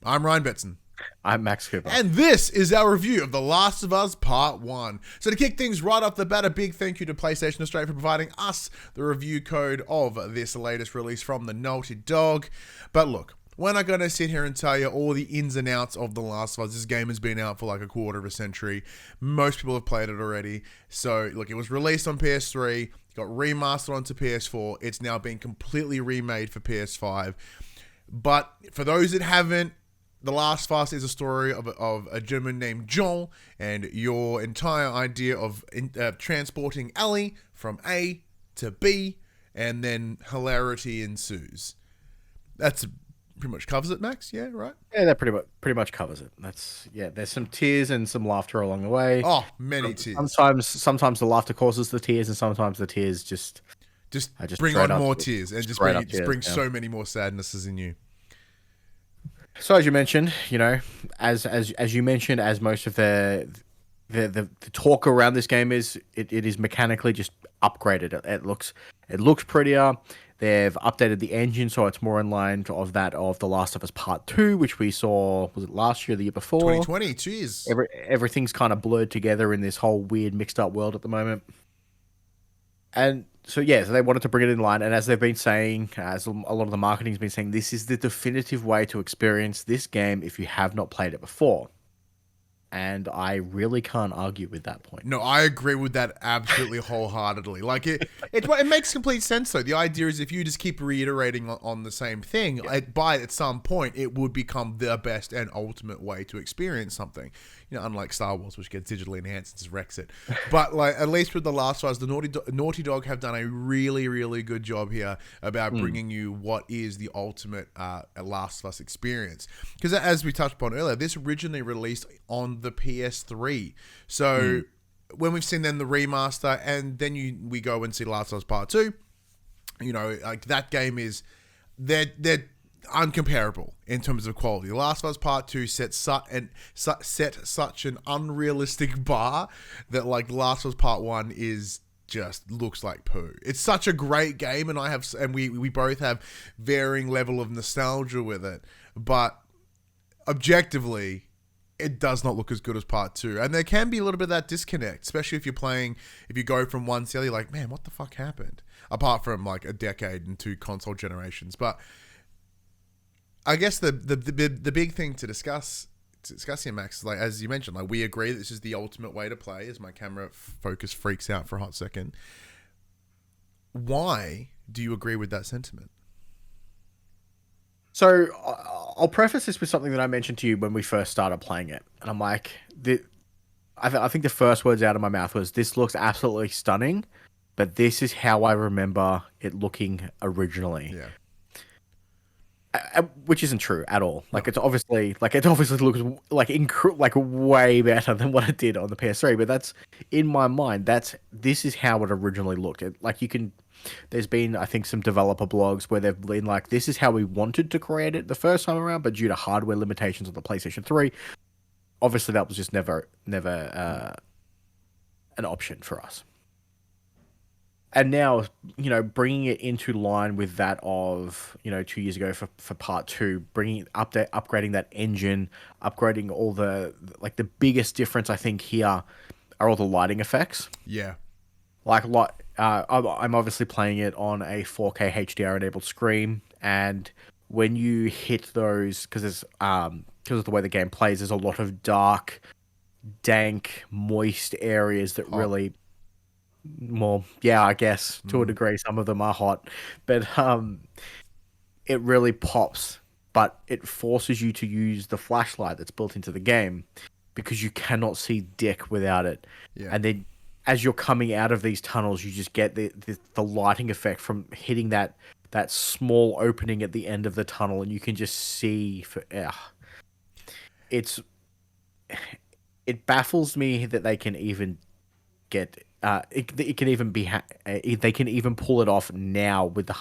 I'm Ryan Betson. I'm Max Cooper. And this is our review of The Last of Us Part 1. So to kick things right off the bat, a big thank you to PlayStation Australia for providing us the review code of this latest release from the Naughty Dog. But look, we're not going to sit here and tell you all the ins and outs of The Last of Us. This game has been out for like a quarter of a century. Most people have played it already. So look, it was released on PS3, got remastered onto PS4. It's now been completely remade for PS5. But for those that haven't, The Last of Us is a story of a gentleman named Joel, and your entire idea of transporting Ellie from A to B, and then hilarity ensues. That's pretty much covers it, Max. Yeah, right. Yeah, that pretty much covers it. There's some tears and some laughter along the way. Oh, many tears. Sometimes the laughter causes the tears, and sometimes the tears just bring on more tears, and just bring yeah. so many more sadnesses in you. So as you mentioned, as you mentioned, as most of the talk around this game is, it is mechanically just upgraded. It looks prettier. They've updated the engine so it's more in line of that of The Last of Us Part 2, which we saw, was it last year or the year before? 2020, jeez. Everything's kind of blurred together in this whole weird mixed up world at the moment. And so they wanted to bring it in line, and as they've been saying, as a lot of the marketing's been saying, this is the definitive way to experience this game if you have not played it before. And I really can't argue with that point. No, I agree with that absolutely wholeheartedly. Like it makes complete sense though. The idea is if you just keep reiterating on the same thing, at some point it would become the best and ultimate way to experience something. Unlike Star Wars, which gets digitally enhanced and just wrecks it. But like at least with The Last of Us, the Naughty Dog have done a really, really good job here about bringing you what is the ultimate Last of Us experience. Because as we touched upon earlier, this originally released on the PS3. So when we've seen then the remaster, and then we go and see Last of Us Part 2, like that game is they're uncomparable in terms of quality. The Last of Us Part 2 set such an unrealistic bar that like Last of Us Part 1 is just looks like poo. It's such a great game, and we both have varying level of nostalgia with it, but objectively it does not look as good as Part 2. And there can be a little bit of that disconnect, especially if you go from one to the other, you're like, man, what the fuck happened? Apart from like a decade and 2 console generations. But I guess the big thing to discuss here, Max, is like, as you mentioned, like we agree this is the ultimate way to play, as my camera focus freaks out for a hot second. Why do you agree with that sentiment? So I'll preface this with something that I mentioned to you when we first started playing it. And I'm like, I think the first words out of my mouth was, this looks absolutely stunning, but this is how I remember it looking originally. Yeah. Which isn't true at all. Like it obviously looks like way better than what it did on the PS3. But that's in my mind. This is how it originally looked. There's been, I think, some developer blogs where they've been like, this is how we wanted to create it the first time around, but due to hardware limitations on the PlayStation 3, obviously that was just never an option for us. And now, bringing it into line with that of, 2 years ago for Part 2, upgrading that engine, upgrading all the biggest difference I think here are all the lighting effects. Yeah. I'm obviously playing it on a 4K HDR enabled screen, and when you hit those, because of the way the game plays, there's a lot of dark, dank, moist areas that really, well, yeah, I guess to a degree some of them are hot, but it really pops. But it forces you to use the flashlight that's built into the game because you cannot see dick without it. Yeah. And then as you're coming out of these tunnels, you just get the lighting effect from hitting that small opening at the end of the tunnel, and you can just see. It baffles me that they can even get. It can even be. They can even pull it off now with the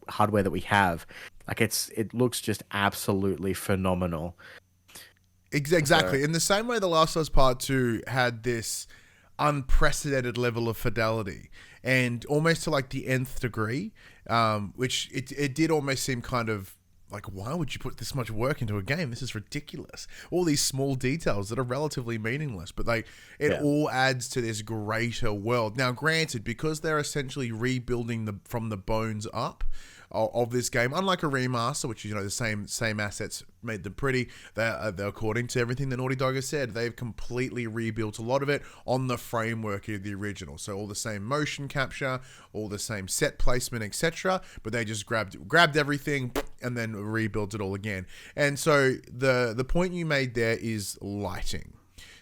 hardware that we have. Like it looks just absolutely phenomenal. Exactly. In the same way, The Last of Us Part 2 had this unprecedented level of fidelity, and almost to like the nth degree, which it did almost seem kind of like, why would you put this much work into a game? This is ridiculous. All these small details that are relatively meaningless, but like it all adds to this greater world. Now, granted, because they're essentially rebuilding from the bones up of this game, unlike a remaster, which is, the same assets made them pretty. They're according to everything that Naughty Dog has said, they've completely rebuilt a lot of it on the framework of the original. So all the same motion capture, all the same set placement, etc. But they just grabbed everything and then rebuilt it all again. And so the point you made there is lighting.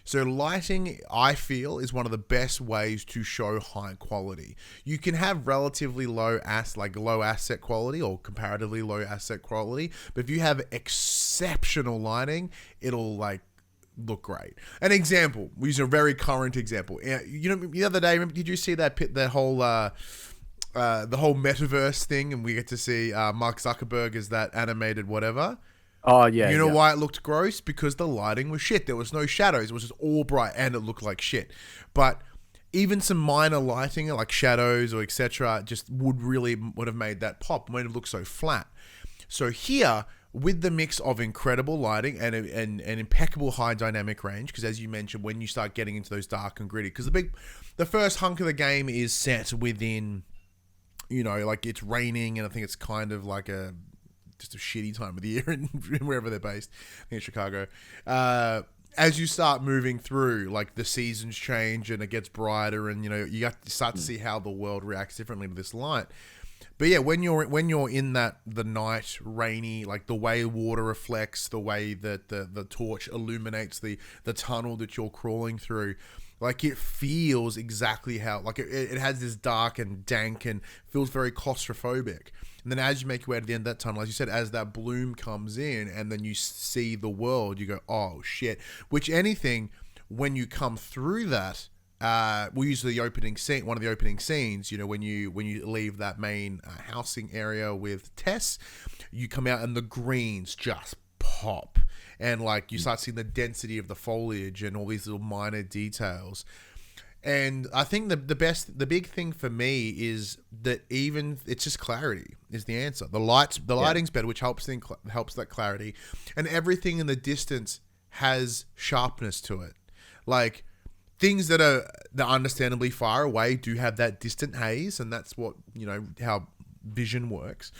So lighting, I feel, is one of the best ways to show high quality. You can have relatively low asset quality or comparatively low asset quality, but if you have exceptional lighting, it'll look great. An example, we use a very current example. The other day, did you see the whole metaverse thing, and we get to see Mark Zuckerberg as that animated whatever? Oh, yeah. You know why it looked gross? Because the lighting was shit. There was no shadows. It was just all bright and it looked like shit. But even some minor lighting, like shadows or etc., just would have made that pop, made it look so flat. So here, with the mix of incredible lighting and an impeccable high dynamic range, because as you mentioned, when you start getting into those dark and gritty, because the first hunk of the game is set within, it's raining, and I think it's kind of like just a shitty time of the year in wherever they're based. I think it's Chicago. As you start moving through, the seasons change and it gets brighter, and you start to see how the world reacts differently to this light. But yeah, when you're in the night, rainy, the way water reflects, the way that the torch illuminates the tunnel that you're crawling through, it feels exactly how it has this dark and dank and feels very claustrophobic. And then as you make your way to the end of that tunnel, as you said, as that bloom comes in and then you see the world, you go, oh shit. Which anything, when you come through that, we'll use the opening scene, one of the opening scenes, when you leave that main housing area with Tess, you come out and the greens just pop. And you start seeing the density of the foliage and all these little minor details. And I think the big thing for me is that it's just clarity is the answer. The lighting's better, which helps that clarity, and everything in the distance has sharpness to it. Things that are understandably far away do have that distant haze, and that's what how vision works.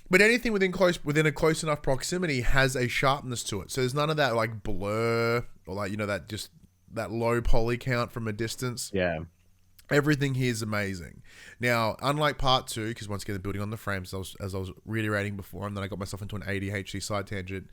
But anything within a close enough proximity has a sharpness to it. So there's none of that blur or that low poly count from a distance. Yeah. Everything here is amazing. Now, unlike part 2, because once again, building on the frames, as I was reiterating before, and then I got myself into an ADHD side tangent,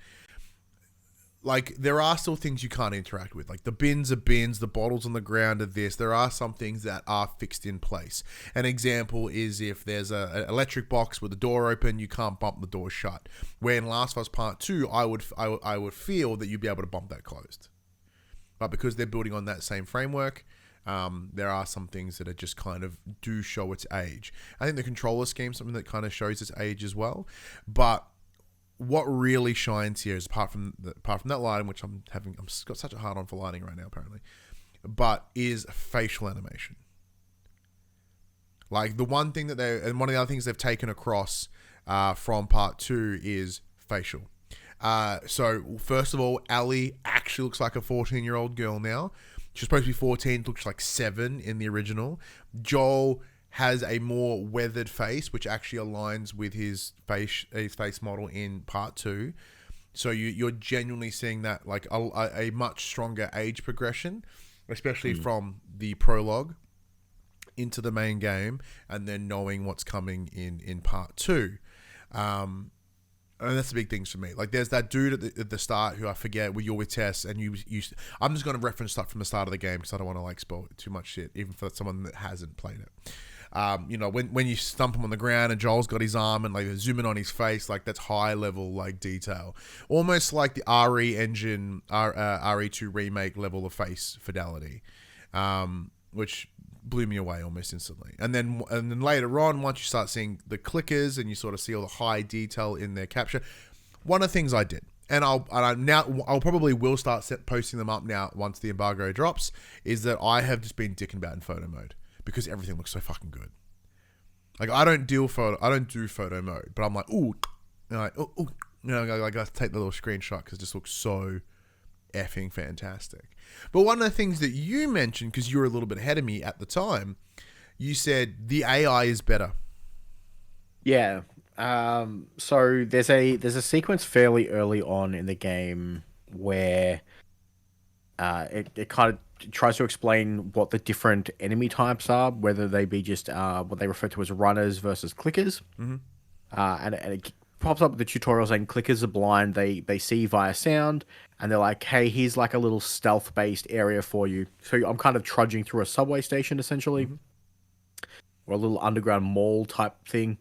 there are still things you can't interact with. The bins are bins, the bottles on the ground are this. There are some things that are fixed in place. An example is if there's an electric box with the door open, you can't bump the door shut. Where in Last of Us Part 2, I would feel that you'd be able to bump that closed. But because they're building on that same framework, there are some things that are just kind of do show its age. I think the controller scheme is something that kind of shows its age as well. But what really shines here is apart from that lighting, which I'm got such a hard on for lighting right now apparently, but is facial animation. The one thing and one of the other things they've taken across from part 2 is facial. So first of all, Ellie actually looks like a 14-year-old girl now. She's supposed to be 14, looks like 7 in the original. Joel has a more weathered face, which actually aligns with his face model in part 2. So you're genuinely seeing that a much stronger age progression, especially from the prologue into the main game, and then knowing what's coming in part 2. And that's the big things for me. There's that dude at the start who I forget, where you're with Tess, and I'm just going to reference stuff from the start of the game because I don't want to spoil too much shit, even for someone that hasn't played it. When you stump him on the ground and Joel's got his arm and they zoom in on his face, that's high level detail, almost like the RE engine, RE2 remake level of face fidelity, which blew me away almost instantly. And then later on, once you start seeing the clickers and you sort of see all the high detail in their capture, one of the things I did, and I'll probably will start posting them up now once the embargo drops, is that I have just been dicking about in photo mode because everything looks so fucking good. I don't do photo mode, but I'm like, ooh, like, oh, I got to take the little screenshot because it just looks so effing fantastic. But one of the things that you mentioned, because you were a little bit ahead of me at the time, you said the AI is better. Yeah. So there's a sequence fairly early on in the game where it kind of tries to explain what the different enemy types are, whether they be just what they refer to as runners versus clickers. Mm-hmm. And it pops up with the tutorial saying clickers are blind, they see via sound, and they're like, hey, here's like a little stealth based area for you. So I'm kind of trudging through a subway station essentially, or a little underground mall type thing,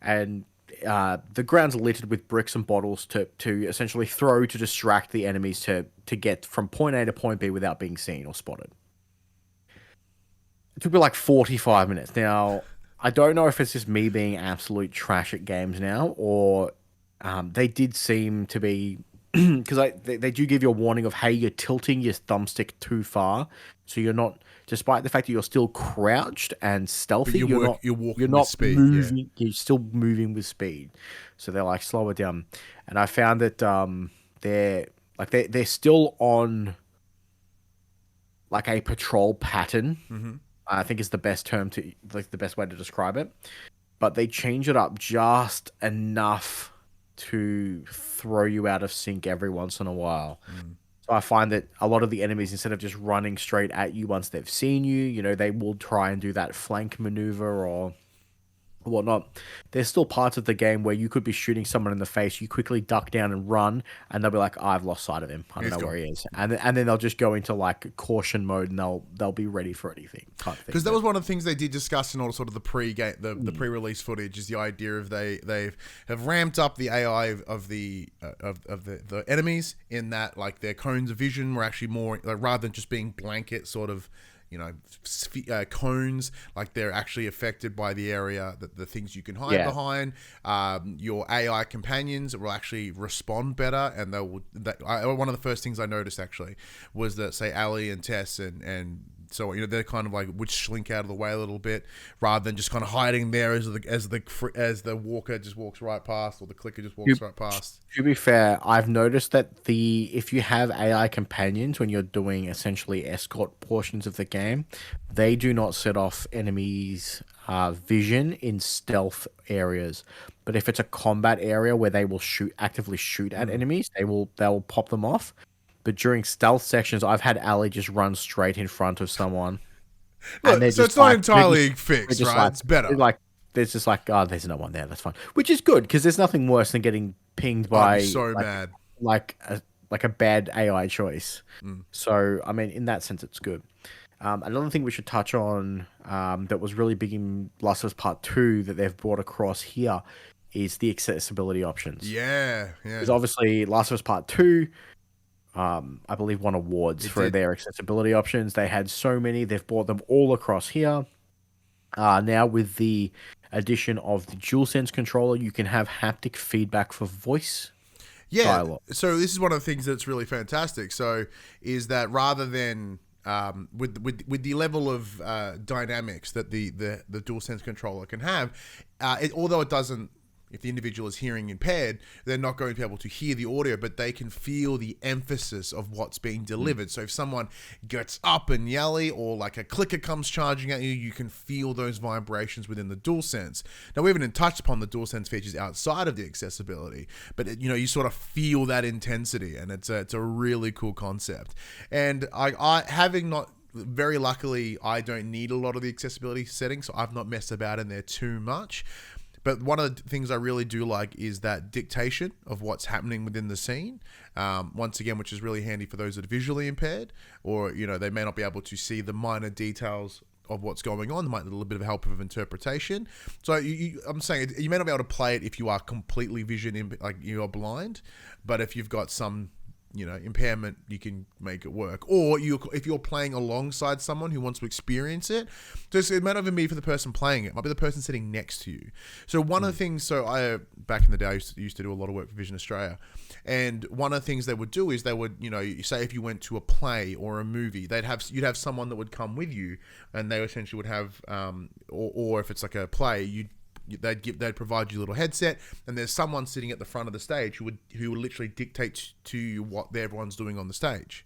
and the ground's littered with bricks and bottles to essentially throw to distract the enemies to get from point A to point B without being seen or spotted. It took me like 45 minutes. Now, I don't know if it's just me being absolute trash at games now, or they did seem to be... Because they do give you a warning of, hey, you're tilting your thumbstick too far, so you're not... Despite the fact that you're still crouched and stealthy, you're not with speed, moving. yeah. You're still moving with speed. So they're like, slow it down. And I found that they're still on like a patrol pattern. Mm-hmm. I think is the best term to like the best way to describe it. But they change it up just enough to throw you out of sync every once in a while. So I find that a lot of the enemies, instead of just running straight at you once they've seen you, you know, they will try and do that flank maneuver or whatnot. There's still parts of the game where you could be shooting someone in the face, you quickly duck down and run, and they'll be like, oh, I've lost sight of him. I don't know where he is. And then they'll just go into like caution mode and they'll be ready for anything. Because that was one of the things they did discuss in all sort of the pre-game, the pre-release footage, is the idea of they have ramped up the AI of the enemies, in that like their cones of vision were actually more like, rather than just being blanket sort of, you know, cones, like they're actually affected by the area, the things you can hide behind. Your AI companions will actually respond better, and one of the first things I noticed actually was that, say, Ali and Tess and so, you know, they're kind of like would slink out of the way a little bit, rather than just kind of hiding there as the walker just walks right past, or the clicker just walks right past. To be fair, I've noticed that if you have AI companions when you're doing essentially escort portions of the game, they do not set off enemies' vision in stealth areas. But if it's a combat area where they will actively shoot at enemies, they'll pop them off. But during stealth sections, I've had Ali just run straight in front of someone. Look, so it's not entirely fixed, right? It's better. There's just like, oh, there's no one there. That's fine. Which is good, because there's nothing worse than getting pinged by... I'd be so mad. Like a bad AI choice. So, I mean, in that sense, it's good. Another thing we should touch on that was really big in Last of Us Part 2 that they've brought across here is the accessibility options. Yeah. Because obviously, Last of Us Part 2... I believe won awards for their accessibility options. They had so many. They've brought them all across here. Now with the addition of the DualSense controller, you can have haptic feedback for voice dialogue. So this is one of the things that's really fantastic. So is that rather than with the level of dynamics that the DualSense controller can have, although it doesn't. If the individual is hearing impaired, they're not going to be able to hear the audio, but they can feel the emphasis of what's being delivered. So if someone gets up and yelly, or like a clicker comes charging at you, you can feel those vibrations within the DualSense. Now, we haven't touched upon the DualSense features outside of the accessibility, but you sort of feel that intensity, and it's a really cool concept. And I having not... Very luckily, I don't need a lot of the accessibility settings, so I've not messed about in there too much. But one of the things I really do like is that dictation of what's happening within the scene. Once again, which is really handy for those that are visually impaired, or, you know, they may not be able to see the minor details of what's going on. They might need a little bit of help of interpretation. So I'm saying you may not be able to play it if you are completely like you are blind, but if you've got some, you know, impairment, you can make it work. Or if you're playing alongside someone who wants to experience it, just it might not even be for the person playing it might be the person sitting next to you. So one of the things, back in the day, I used to do a lot of work for Vision Australia, and one of the things they would do is they would, you know, say if you went to a play or a movie, you'd have someone that would come with you, and they essentially would have, or if it's like a play, you'd they'd provide you a little headset, and there's someone sitting at the front of the stage who would literally dictate to you what everyone's doing on the stage,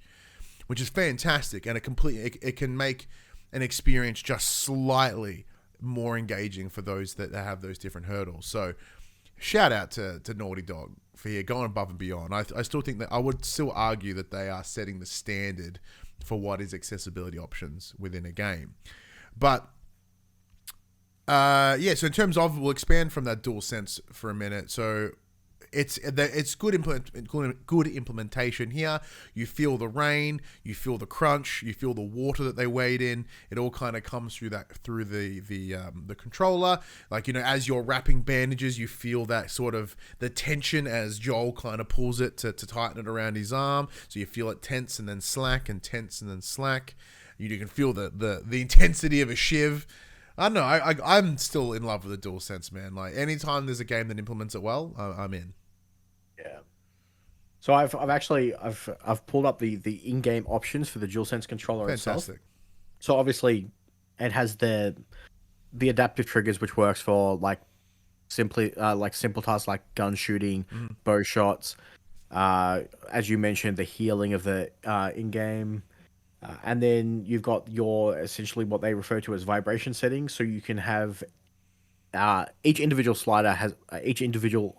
which is fantastic, and it can make an experience just slightly more engaging for those that have those different hurdles. So shout out to Naughty Dog for going above and beyond. I still think that I would still argue that they are setting the standard for what is accessibility options within a game. But so in terms of, we'll expand from that DualSense for a minute. So it's good implementation here. You feel the rain, you feel the crunch, you feel the water that they wade in. It all kind of comes through the controller. Like, as you're wrapping bandages, you feel that sort of the tension as Joel kind of pulls it to tighten it around his arm. So you feel it tense and then slack, and tense and then slack. You can feel the intensity of a shiv. I don't know. I'm still in love with the DualSense, man. Like, anytime there's a game that implements it well, I'm in. Yeah. So I've pulled up the in-game options for the DualSense controller itself. So obviously, it has the adaptive triggers, which works for simple tasks like gun shooting, bow shots. As you mentioned, the healing of the in-game. And then you've got your essentially what they refer to as vibration settings. So you can have each individual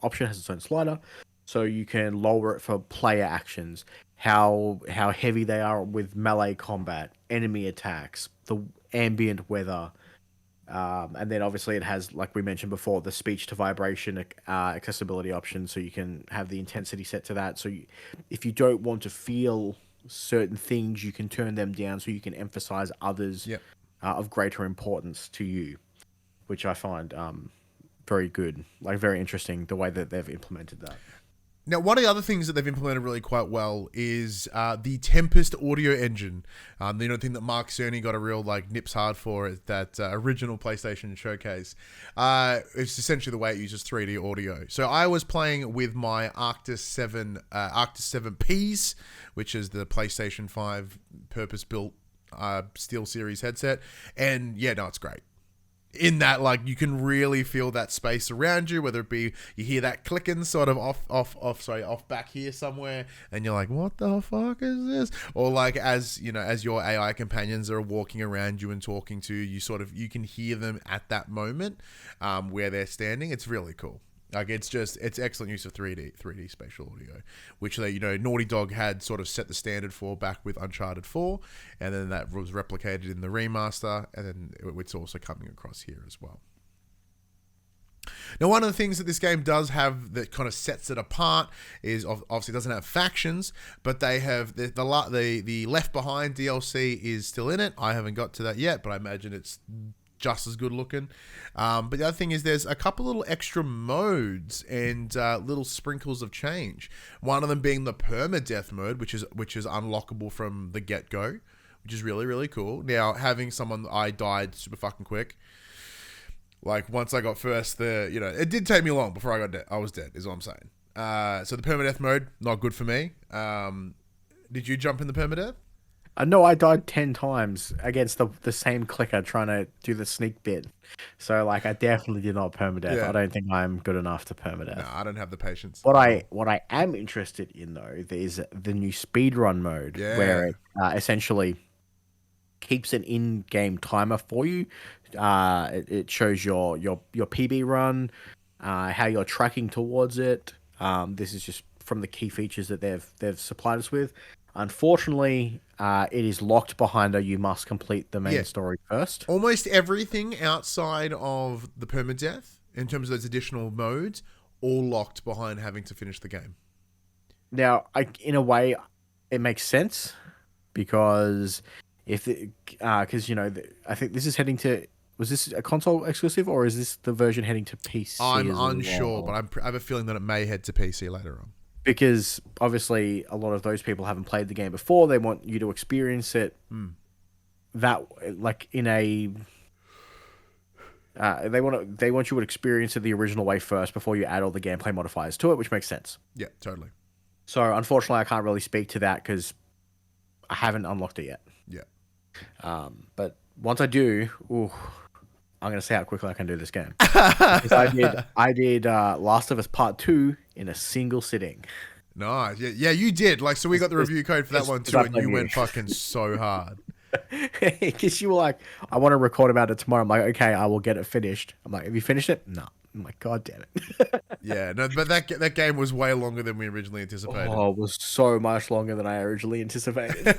option has its own slider. So you can lower it for player actions, how heavy they are with melee combat, enemy attacks, the ambient weather, and then obviously it has, like we mentioned before, the speech to vibration accessibility option. So you can have the intensity set to that. So if you don't want to feel certain things, you can turn them down so you can emphasize others of greater importance to you, which I find very good, very interesting the way that they've implemented that. Now, one of the other things that they've implemented really quite well is the Tempest audio engine. The thing that Mark Cerny got a real nips hard for at that original PlayStation showcase. It's essentially the way it uses 3D audio. So I was playing with my Arctis 7Ps, which is the PlayStation 5 purpose-built SteelSeries headset, and it's great. In that, you can really feel that space around you, whether it be you hear that clicking sort of off back here somewhere, and you're like, what the fuck is this? Or as your AI companions are walking around you and talking to you, you can hear them at that moment where they're standing. It's really cool. It's excellent use of 3D spatial audio, which they, Naughty Dog had sort of set the standard for back with Uncharted 4, and then that was replicated in the remaster, and then it's also coming across here as well. Now, one of the things that this game does have that kind of sets it apart is obviously it doesn't have factions, but they have the Left Behind DLC is still in it. I haven't got to that yet, but I imagine it's just as good looking. But the other thing is there's a couple little extra modes and little sprinkles of change. One of them being the permadeath mode, which is unlockable from the get-go, which is really, really cool. Now, having someone, I died super fucking quick. Once I got first, it did take me long before I got dead. I was dead, is what I'm saying. So the permadeath mode, not good for me. Did you jump in the permadeath? No, I died 10 times against the same clicker trying to do the sneak bit. So, I definitely did not permadeath. Yeah. I don't think I'm good enough to permadeath. No, I don't have the patience. What I am interested in, though, is the new speedrun mode, where it essentially keeps an in-game timer for you. It shows your PB run, how you're tracking towards it. This is just from the key features that they've supplied us with. Unfortunately, it is locked behind you must complete the main story first. Almost everything outside of the permadeath, in terms of those additional modes, all locked behind having to finish the game. Now, in a way, it makes sense because I think this is heading to. Was this a console exclusive, or is this the version heading to PC? I'm unsure, but I have a feeling that it may head to PC later on. Because obviously a lot of those people haven't played the game before. They want you to experience it that in a they want you to experience it the original way first before you add all the gameplay modifiers to it, which makes sense. Yeah, totally. So unfortunately, I can't really speak to that because I haven't unlocked it yet. Yeah. But once I do, I'm gonna see how quickly I can do this game because I did Last of Us Part 2 in a single sitting. Nice. Yeah, you did. Like, so we got the review code for that one too, I and you blame you. went fucking so hard. Because you were like, I want to record about it tomorrow. I'm like, okay, I will get it finished. I'm like, have you finished it? No. I'm like, God damn it. Yeah, no, but that game was way longer than we originally anticipated. Oh, it was so much longer than I originally anticipated.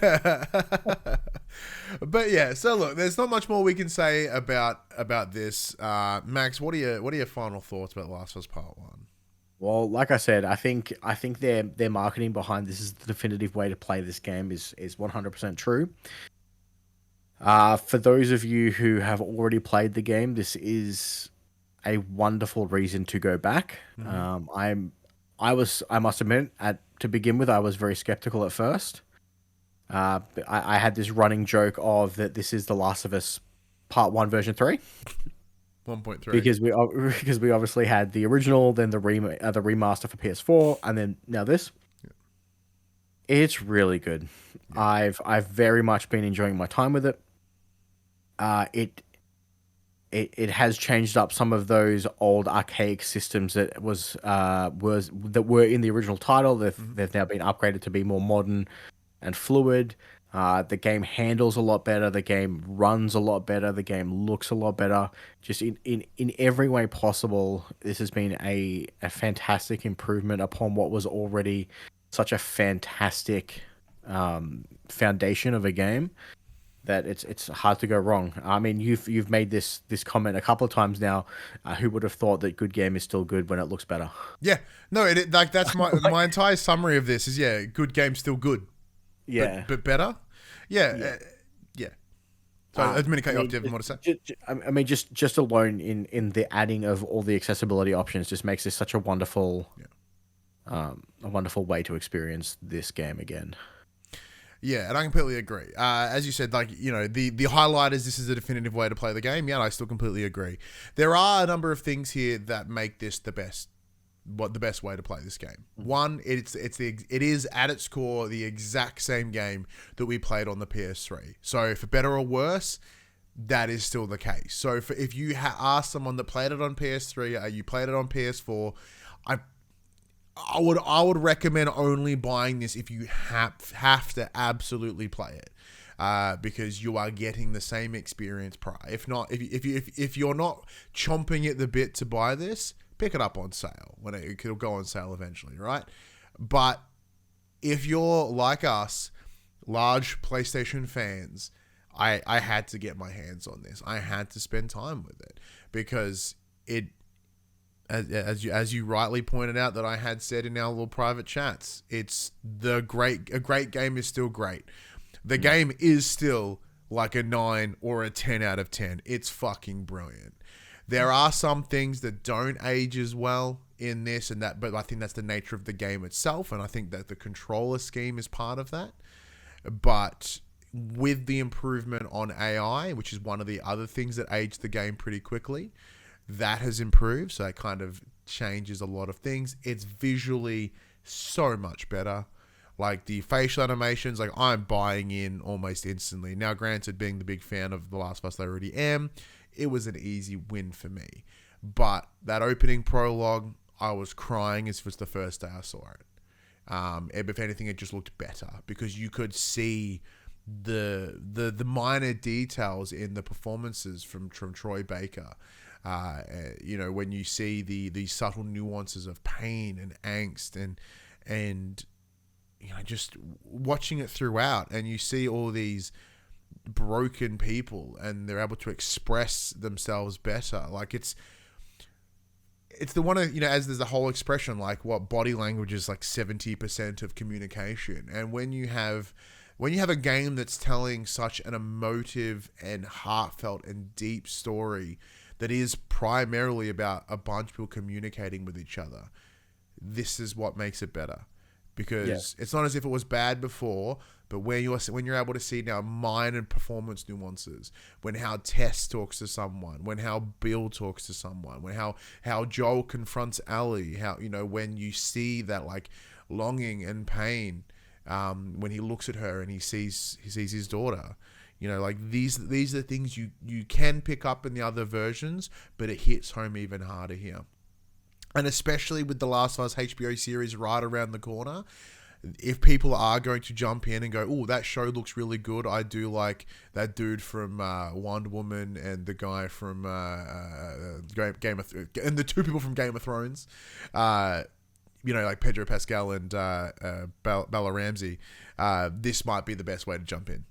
But yeah, so look, there's not much more we can say about this. Max, what are your final thoughts about Last of Us Part 1? Well, like I said, I think their marketing behind this is the definitive way to play this game is 100% true. For those of you who have already played the game, this is a wonderful reason to go back. Mm-hmm. I must admit, to begin with, I was very skeptical at first. I had this running joke of that this is the Last of Us Part 1 version 3. 1.3. Because we obviously had the original, then the remaster for PS4, and then now this. Yeah. It's really good. Yeah. I've very much been enjoying my time with it. It has changed up some of those old archaic systems that were in the original title. They've now been upgraded to be more modern and fluid. The game handles a lot better. The game runs a lot better. The game looks a lot better. Just in every way possible, this has been a fantastic improvement upon what was already such a fantastic foundation of a game that it's hard to go wrong. I mean, you've made this comment a couple of times now. Who would have thought that good game is still good when it looks better? Yeah, no, like that's my entire summary of this is good game still good. Yeah, but better. Yeah. So I didn't mean to cut you off. Do you have more to say? I mean, just alone in the adding of all the accessibility options just makes this such a wonderful, way to experience this game again. Yeah, and I completely agree. As you said, like, the highlight is this is a definitive way to play the game. Yeah, I still completely agree. There are a number of things here that make this the best way to play this game. One, it is at its core the exact same game that we played on the PS3. So for better or worse, that is still the case. So if you ask someone that played it on PS3, you played it on PS4, I would recommend only buying this if you have to absolutely play it. Because you are getting the same experience prior. If not, if you're not chomping at the bit to buy this, pick it up on sale when it'll go on sale eventually, right? But if you're like us, large PlayStation fans, I had to get my hands on this. I had to spend time with it because it, as you rightly pointed out that I had said in our little private chats, a great game is still great. The game is still like a 9 or a 10 out of 10. It's fucking brilliant. There are some things that don't age as well in this and that, but I think that's the nature of the game itself, and I think that the controller scheme is part of that. But with the improvement on AI, which is one of the other things that aged the game pretty quickly, that has improved, so it kind of changes a lot of things. It's visually so much better. Like the facial animations, like I'm buying in almost instantly. Now, granted, being the big fan of The Last of Us I already am, it was an easy win for me. But that opening prologue, I was crying as it was the first day I saw it. If anything, it just looked better because you could see the minor details in the performances from Troy Baker. When you see the subtle nuances of pain and angst and just watching it throughout, and you see all these broken people and they're able to express themselves better. Like it's the one of, as there's a whole expression, like what body language is like 70% of communication. And when you have a game that's telling such an emotive and heartfelt and deep story that is primarily about a bunch of people communicating with each other, this is what makes it better. Because it's not as if it was bad before, but when you're able to see now minor performance nuances, when how Tess talks to someone, when how Bill talks to someone, when how Joel confronts Ellie, how when you see that like longing and pain, when he looks at her and he sees his daughter, You know, like these are things you can pick up in the other versions, but it hits home even harder here. And especially with The Last of Us HBO series right around the corner, if people are going to jump in and go, oh, that show looks really good. I do like that dude from Wonder Woman and the guy from Game of and the two people from Game of Thrones, you know, like Pedro Pascal and Bella Ramsey. This might be the best way to jump in.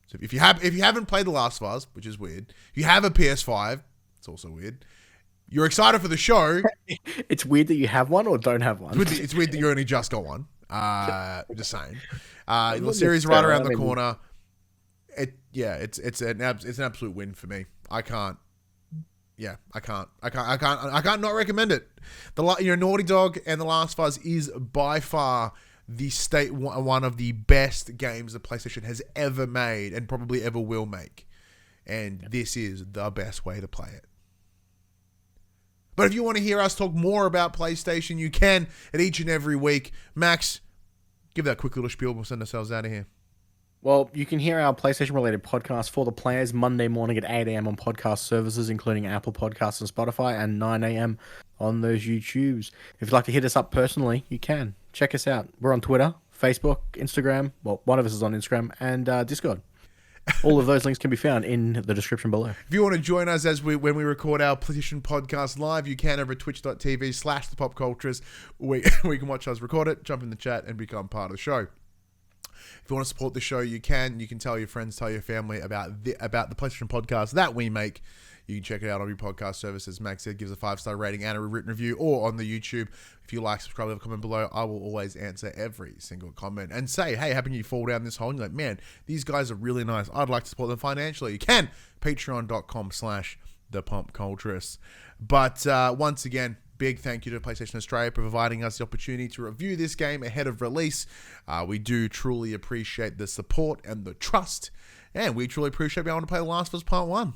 So if you haven't played The Last of Us, which is weird, you have a PS5, it's also weird. You're excited for the show. It's weird that you have one or don't have one. It's weird that you only just got one. Just saying. The series right around the corner. It's an absolute win for me. I can't not recommend it. Naughty Dog and The Last of Us is by far one of the best games the PlayStation has ever made and probably ever will make. And this is the best way to play it. But if you want to hear us talk more about PlayStation, you can at each and every week. Max, give that a quick little spiel. We'll send ourselves out of here. Well, you can hear our PlayStation-related podcast For the Players Monday morning at 8 a.m. on podcast services, including Apple Podcasts and Spotify, and 9 a.m. on those YouTubes. If you'd like to hit us up personally, you can. Check us out. We're on Twitter, Facebook, Instagram. Well, one of us is on Instagram, and Discord. All of those links can be found in the description below. If you want to join us when we record our PlayStation podcast live, you can over at twitch.tv/thepopculturists. We can watch us record it, jump in the chat, and become part of the show. If you want to support the show, you can. You can tell your friends, tell your family about the PlayStation podcast that we make. You can check it out on your podcast services. Max said gives a 5-star rating and a written review, or on the YouTube. If you like, subscribe, leave a comment below. I will always answer every single comment and say, hey, happen you fall down this hole and you're like, man, these guys are really nice. I'd like to support them financially. You can. Patreon.com/thepopculturists. But once again, big thank you to PlayStation Australia for providing us the opportunity to review this game ahead of release. We do truly appreciate the support and the trust. And we truly appreciate being able to play The Last of Us Part 1.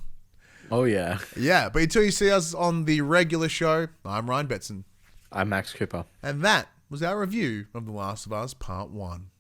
Oh, yeah. Yeah, but until you see us on the regular show, I'm Ryan Betson. I'm Max Cooper. And that was our review of The Last of Us Part 1.